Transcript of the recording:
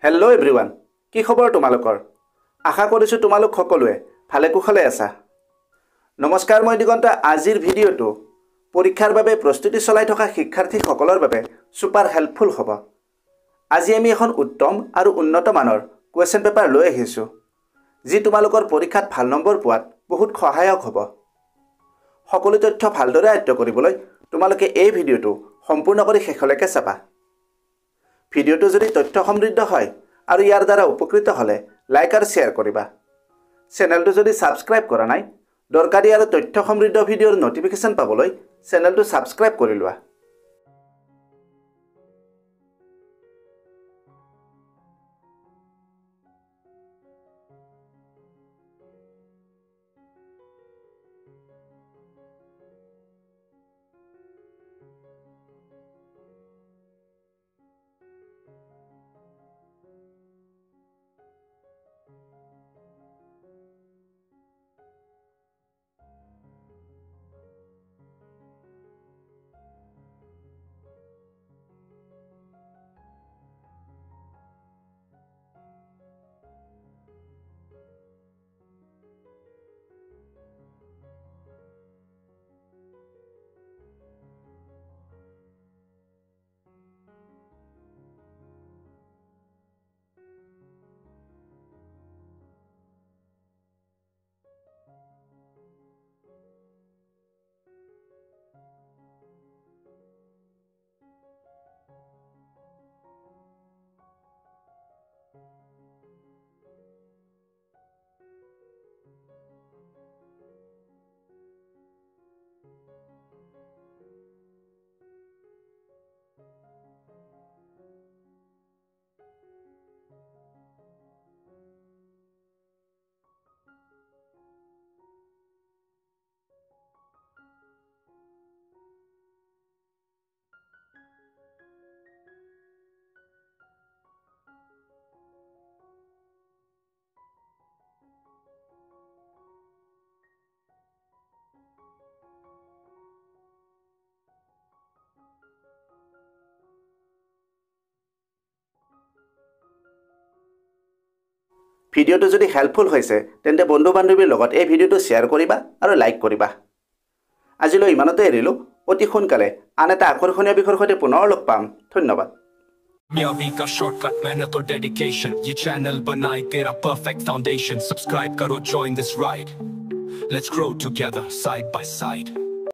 Hello' everyone, কি খবৰ তোমালোকৰ? আশা কৰিছোঁ তোমালোক সকলোৱে ভালে কুশলে আছা। নমস্কাৰ, মই দিগন্ত। আজিৰ ভিডিঅ'টো পৰীক্ষাৰ বাবে প্ৰস্তুতি চলাই থকা শিক্ষাৰ্থীসকলৰ বাবে ছুপাৰ হেল্পফুল হ'ব। আজি আমি এখন উত্তম আৰু উন্নত মানৰ কুৱেশ্যন পেপাৰ লৈ আহিছোঁ, যি তোমালোকৰ পৰীক্ষাত ভাল নম্বৰ পোৱাত বহুত সহায়ক হ'ব। সকলো তথ্য ভালদৰে আয়ত্ব কৰিবলৈ তোমালোকে এই ভিডিঅ'টো সম্পূৰ্ণ কৰি শেষলৈকে চাবা। ভিডিঅ'টো যদি তথ্য সমৃদ্ধ হয় আৰু ইয়াৰ দ্বাৰা উপকৃত হ'লে লাইক আৰু শ্বেয়াৰ কৰিবা। চেনেলটো যদি ছাবস্ক্ৰাইব কৰা নাই, দৰকাৰী আৰু তথ্য সমৃদ্ধ ভিডিঅ'ৰ নটিফিকেশ্যন পাবলৈ চেনেলটো ছাবস্ক্ৰাইব কৰি লোৱা। ভিডিঅ'টো যদি হেল্পফুল হৈছে তেন্তে বন্ধু বান্ধৱীৰ লগত এই ভিডিঅ'টো শ্বেয়াৰ কৰিবা আৰু লাইক কৰিবা। আজিলৈ ইমানতে এৰিলোঁ। অতি সোনকালে আন এটা আকৰ্ষণীয় বিষয়ৰ সৈতে পুনৰ লগ পাম। ধন্যবাদ। कामयाबी का शॉर्टकट, मेहनत और डेडिकेशन, ये चैनल बनाए तेरा परफेक्ट फाउंडेशन। सब्सक्राइब करो, join this ride, let's grow together side by side.